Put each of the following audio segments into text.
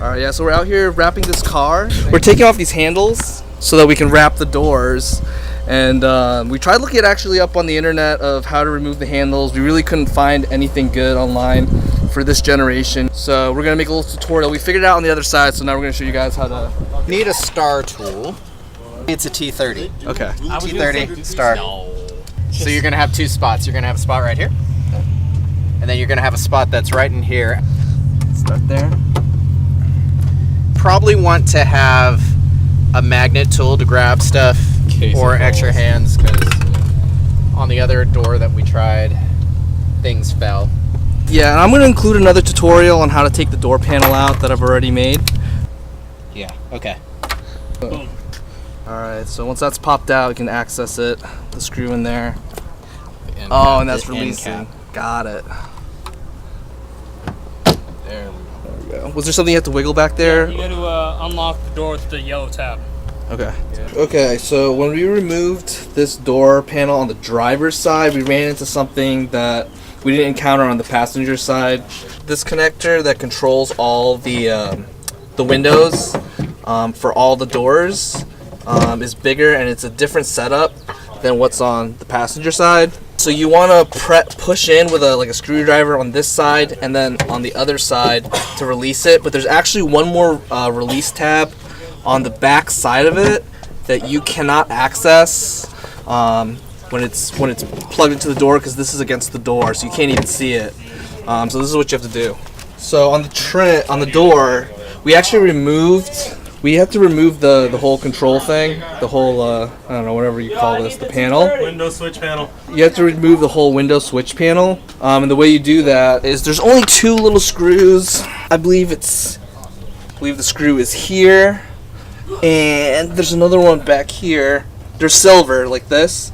Alright, yeah, so we're out here wrapping this car. We're taking off these handles so that we can wrap the doors. And we tried looking actually up on the internet of how to remove the handles. We really couldn't find anything good online for this generation. So we're gonna make a little tutorial. We figured it out on the other side, so now we're gonna show you guys how to... Need a star tool. It's a T30. Okay. T30 star. So you're gonna have two spots. You're gonna have a spot right here. And then you're gonna have a spot that's right in here. Start there. Probably want to have a magnet tool to grab stuff or extra hands, because on the other door that we tried, things fell. Yeah, and I'm going to include another tutorial on how to take the door panel out that I've already made. Yeah, okay. Boom. Alright, so once that's popped out, you can access it. The screw in there. Oh, and that's releasing. Got it. There we go. Was there something you had to wiggle back there? Yeah, you got to unlock the door with the yellow tab. Okay. Yeah. Okay, so when we removed this door panel on the driver's side, we ran into something that we didn't encounter on the passenger side. This connector that controls all the windows for all the doors is bigger, and it's a different setup than what's on the passenger side. So you want to push in with a screwdriver on this side and then on the other side to release it. But there's actually one more release tab on the back side of it that you cannot access when it's plugged into the door, because this is against the door, so you can't even see it. So this is what you have to do. So on the door, we have to remove the whole control thing, the whole I don't know, whatever you call this, the panel. Window switch panel. You have to remove the whole window switch panel, and the way you do that is there's only two little screws. I believe the screw is here, and there's another one back here. They're silver, like this.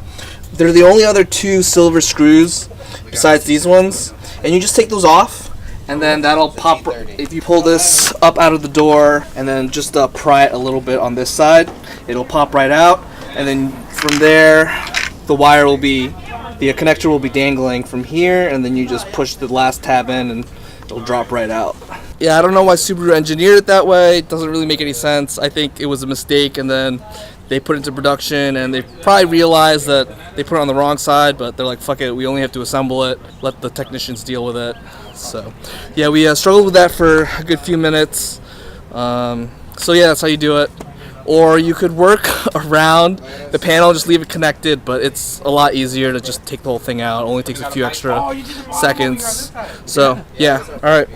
They're the only other two silver screws besides these ones, and you just take those off, and then that'll pop. If you pull this up out of the door and then just pry it a little bit on this side, it'll pop right out, and then from there the connector will be dangling from here, and then you just push the last tab in and it'll drop right out. Yeah, I don't know why Subaru engineered it that way. It doesn't really make any sense. I think it was a mistake, and then they put it into production, and they probably realized that they put it on the wrong side, but they're like, fuck it, we only have to assemble it, let the technicians deal with it. So yeah, we struggled with that for a good few minutes. So yeah, that's how you do it. Or you could work around the panel, just leave it connected, but it's a lot easier to just take the whole thing out. It only takes a few extra seconds. So yeah, alright.